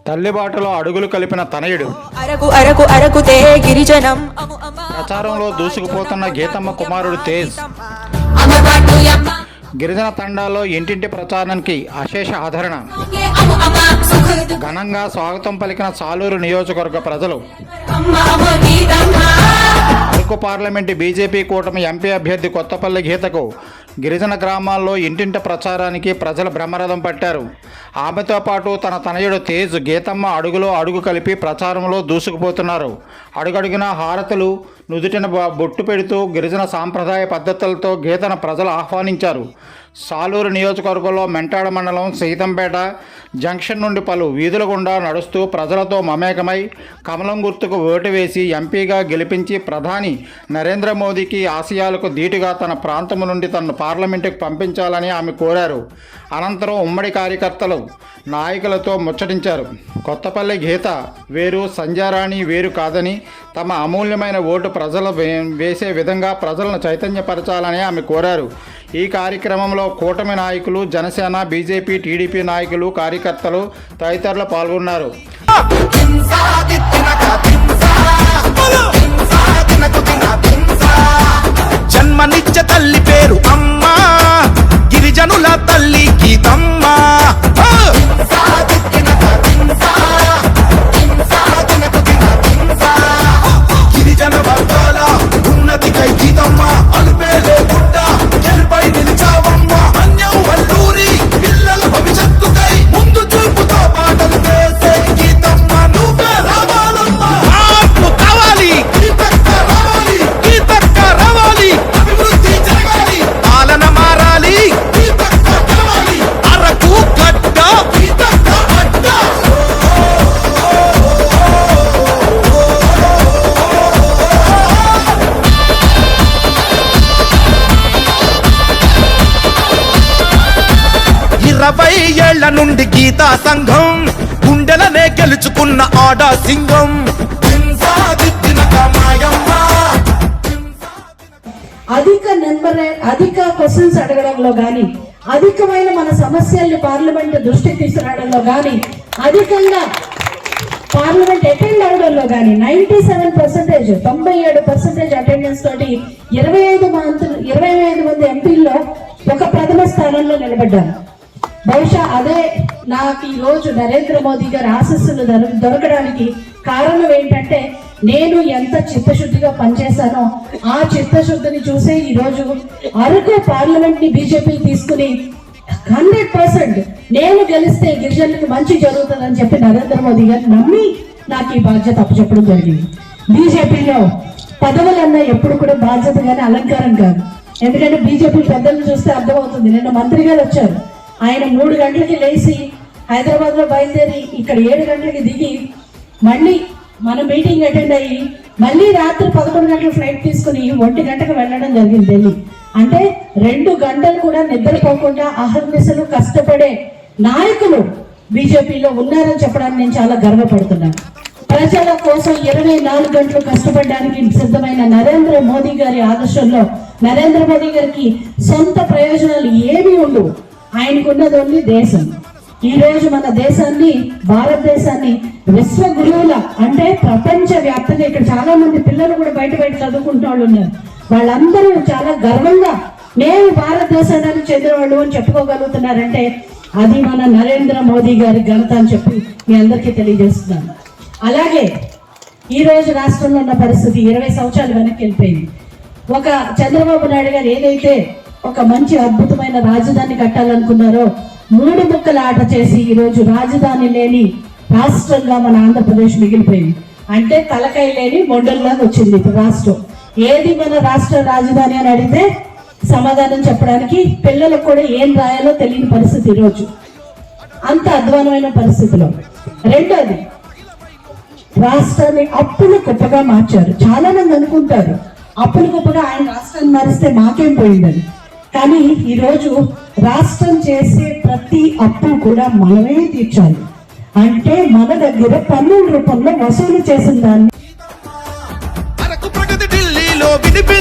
తల్లిబాటలో అడుగులు కలిపిన తనయుడు. ప్రచారంలో దూసుకుపోతున్న గీతమ్మ కుమారుడు తేజ్. గిరిజన తండాల్లో ఇంటింటి ప్రచారానికి అశేష ఆదరణ. ఘనంగా స్వాగతం పలికిన సాలూరు నియోజకవర్గ ప్రజలు. అరకు పార్లమెంటు బీజేపీ కూటమి ఎంపీ అభ్యర్థి కొత్తపల్లి గీతకు గిరిజన గ్రామాల్లో ఇంటింటి ప్రచారానికి ప్రజలు బ్రహ్మరథం పట్టారు. ఆమెతో పాటు తన తనయుడు తేజ్ గీతమ్మ అడుగులో అడుగు కలిపి ప్రచారంలో దూసుకుపోతున్నారు. అడుగడుగున హారతులు నుదుటిన బొట్టు పెడుతూ గిరిజన సాంప్రదాయ పద్ధతులతో గీతను ప్రజలు ఆహ్వానించారు. సాలూరు నియోజకవర్గంలో మెంటాడ మండలం సీతంపేట జంక్షన్ నుండి పలు వీధుల గుండా నడుస్తూ ప్రజలతో మమేకమై కమలం గుర్తుకు ఓటు వేసి ఎంపీగా గెలిపించి ప్రధాని నరేంద్ర మోదీకి ఆశయాలకు ధీటుగా తన ప్రాంతం నుండి తనను పార్లమెంటుకు పంపించాలని ఆమె కోరారు. అనంతరం ఉమ్మడి కార్యకర్తలు నాయకులతో ముచ్చటించారు. కొత్తపల్లి గీత వేరు, సంధ్యారాణి వేరు కాదని, తమ అమూల్యమైన ఓటు ప్రజలు వేసే విధంగా ప్రజలను చైతన్యపరచాలని ఆమె కోరారు. ఈ కార్యక్రమంలో కూటమి నాయకులు, జనసేన, బీజేపీ, టీడీపీ నాయకులు, కార్యకర్తలు తదితరులు పాల్గొన్నారు. జన్మనిచ్చ తల్లి పేరు అమ్మ, గిరిజనుల తల్లి గీతమ్మ. గిరిజన వర్గాల ఉన్నతికై గీతమ్మ అలుపేలే గుడ్డ గెలుపై నిలిచావమ్మ. అన్యం వల్లూరి పిల్లల భవిష్యత్తుకై ముందు చూపుతో పాటలు వేసే గీతమ్మ నువ్వే రావాలమ్మ. మార్పు కావాలి, గీతక్క రావాలి, గీతక్క రావాలి, అభివృద్ధి జరగాలి, పాలన మారాలి, గీతక్క కావాలి, అరకు గడ్డ గీతక్క అడ్డ. ఇరవై ఏళ్ల నుండి గీతా సంఘం గుండెలనే గెలుచుకున్న ఆడా సింగం. అధిక క్వశ్చన్స్ అడగడంలో గాని, అధికమైన మన సమస్యల్ని పార్లమెంట్ దృష్టికి తీసుకురావడంలో గాని, అధికంగా పార్లమెంట్ అటెండ్ అవడంలో గాని 97%, 97% అటెండెన్స్ తోటి 25 మంది ఎంపీల్లో ఒక ప్రథమ స్థానంలో నిలబడ్డారు. బహుశా అదే నాకు ఈ రోజు నరేంద్ర మోదీ గారి ఆశీస్సులు దొరకడానికి కారణం ఏంటంటే, నేను ఎంత చిత్తశుద్ధిగా పనిచేశానో ఆ చిత్తశుద్ధిని చూసే ఈ రోజు అరకు పార్లమెంట్ ని బీజేపీ తీసుకుని 100% నేను గెలిస్తే గిరిజనులకు మంచి జరుగుతుందని చెప్పి నరేంద్ర మోదీ గారు నమ్మి నాకు ఈ బాధ్యత అప్పచెప్పడం జరిగింది. బీజేపీలో పదవులన్నా ఎప్పుడు కూడా బాధ్యత కానీ అలంకారం కాదు. ఎందుకంటే బీజేపీ పెద్దలను చూస్తే అర్థమవుతుంది. నిన్న మంత్రి గారు వచ్చారు. ఆయన 3 గంటలకి లేచి హైదరాబాద్ లో బయలుదేరి ఇక్కడ 7 గంటలకి దిగి మళ్ళీ మన మీటింగ్ అటెండ్ అయ్యి మళ్ళీ రాత్రి 11 గంటల ఫ్లైట్ తీసుకుని 1 గంటకు వెళ్ళడం జరిగింది ఢిల్లీ. అంటే 2 గంటలు కూడా నిద్రపోకుండా అహర్నిశలు కష్టపడే నాయకులు బీజేపీలో ఉన్నారని చెప్పడానికి నేను చాలా గర్వపడుతున్నాను. ప్రజల కోసం 24 గంటలు కష్టపడడానికి సిద్ధమైన నరేంద్ర మోదీ గారి ఆదర్శంలో నరేంద్ర మోదీ గారికి సొంత ప్రయోజనాలు ఏమీ ఉండవు. ఆయనకున్నది ఓన్లీ దేశం. ఈ రోజు మన దేశాన్ని, భారతదేశాన్ని విశ్వ గురువుల అంటే ప్రపంచ వ్యాప్తంగా ఇక్కడ చాలా మంది పిల్లలు కూడా బయట చదువుకుంటున్న వాళ్ళు ఉన్నారు. వాళ్ళందరూ చాలా గర్వంగా మేము భారతదేశానికి చెందిన వాళ్ళు అని చెప్పుకోగలుగుతున్నారంటే అది మన నరేంద్ర మోదీ గారి ఘనత అని చెప్పి మీ అందరికీ తెలియజేస్తున్నాను. అలాగే ఈ రోజు రాష్ట్రంలో ఉన్న పరిస్థితి 20 సంవత్సరాలు వెనక్కి వెళ్ళిపోయింది. ఒక చంద్రబాబు నాయుడు గారు ఏదైతే ఒక మంచి అద్భుతమైన రాజధాని కట్టాలనుకున్నారో 3 ముక్కల ఆట చేసి ఈరోజు రాజధాని లేని రాష్ట్రంగా మన ఆంధ్రప్రదేశ్ మిగిలిపోయింది. అంటే తలకాయ లేని మొండల్లాగా వచ్చింది ఇప్పుడు రాష్ట్రం. ఏది మన రాష్ట్ర రాజధాని అని అడిగితే సమాధానం చెప్పడానికి పిల్లలకు కూడా ఏం రాయాలో తెలియని పరిస్థితి ఈరోజు. అంత అధ్వానమైన పరిస్థితిలో రెండోది రాష్ట్రాన్ని అప్పులు కుప్పగా మార్చారు. చాలా మంది అనుకుంటారు అప్పులు కుప్పగా ఆయన రాష్ట్రాన్ని మారిస్తే మాకేం పోయిందని. కానీ ఈరోజు రాష్ట్రం చేసే ప్రతి అప్పు కూడా మనమే తీర్చాలి. అంటే మన దగ్గర పన్నుల రూపంలో వసూలు చేసిన దాన్ని అరకు ప్రగతి ఢిల్లీలో వినిపి